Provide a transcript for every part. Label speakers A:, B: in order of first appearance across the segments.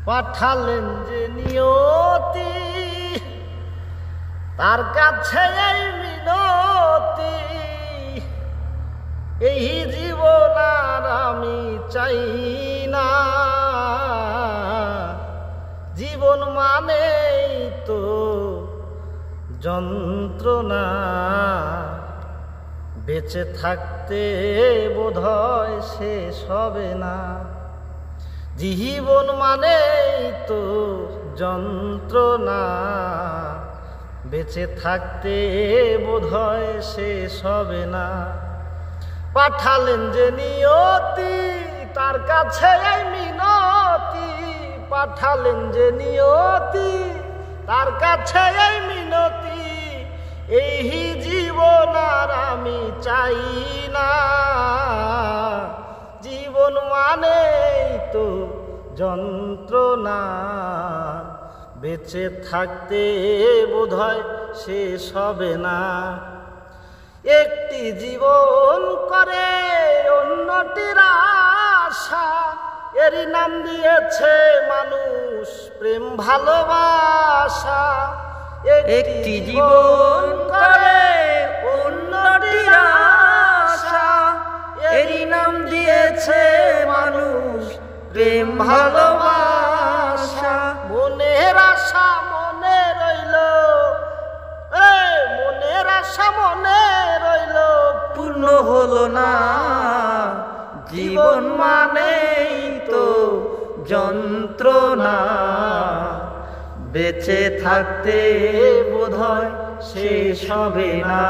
A: পাঠালেন যে নিয়তি, তার কাছে এই মিনতি, এই জীবন আর আমি চাই না। জীবন মানেই তো যন্ত্রণা, বেঁচে থাকতে বোধহয় শেষ হবে না। জীবন মানেই তো যন্ত্রণা, বেঁচে থাকতে বোধহয় শেষ হবে না। পাঠালেন যে নিয়তি, তার কাছে এই মিনতি, পাঠালেন যে নিয়তি, তার কাছে এই মিনতি, এই জীবন আর আমি চাই না। জীবন মানেই তো যন্ত্রণা, বেঁচে থাকতে বোধহয় শেষ হবে না। একটি জীবন করে অন্যটির আশা, এরই নাম দিয়েছে মানুষ প্রেম ভালোবাসা।
B: একটি জীবন করে অন্যটির আশা, এরই নাম দিয়েছে মানুষ প্রেম ভালোবাসা।
A: মনের আশা মনে রইল, মনের আশা মনে রইল,
B: পূর্ণ হলো না। জীবন মানেই তো যন্ত্রণা, বেঁচে থাকতে বোধহয় শেষ হবে না।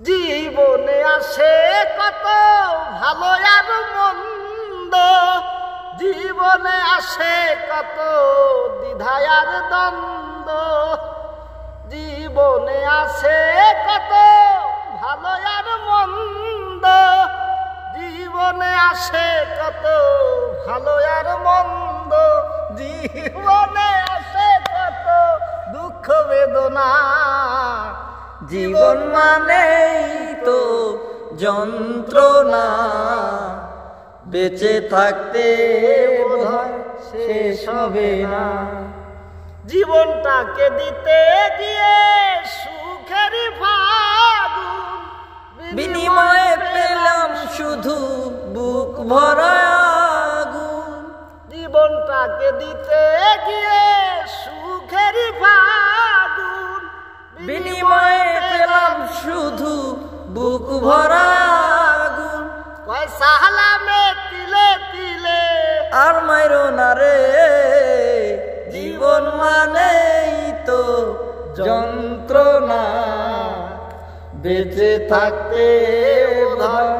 A: জীবনে আসে কত ভালো আর মন্দ, জীবনে আসে কত দ্বিধা আর দ্বন্দ্ব, জীবনে আসে কত ভালো আর মন্দ, জীবনে আসে কত ভালো আর মন্দ, জীবনে আসে কত দুঃখ বেদনা।
B: জীবন মানেই তো যন্ত্রণা, বেঁচে থাকতে বোধহয় শেষ হবে না।
A: জীবনটাকে দিতে গিয়ে সুখের ফাগুন,
B: বিনিময়ে পেলাম শুধু বুক ভরা আগুন।
A: জীবনটাকে দিতে গিয়ে সুখের ফাগুন,
B: বিনিময়ে পেলাম শুধু বুক ভরা আগুন।
A: কয় সালামে তিলে তিলে
B: আর মাইরো না রে, জীবন মানেই তো যন্ত্রণা, বেঁচে থাকতে বোধহয়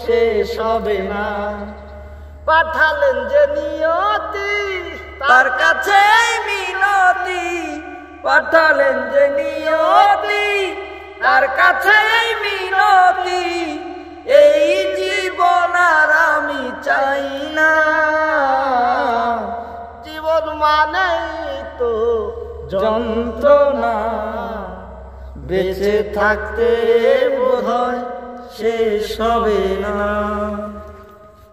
B: শেষ হবে না।
A: পাঠালেন যে নিয়তি,
B: তার কাছে মিনতি, পাঠালেন যে নিয়তি, তার কাছে মিনতি, এই জীবন আর আমি চাই না।
A: জীবন মানেই তো
B: যন্ত্রণা, বেঁচে থাকতে বোধহয় শেষ হবে না।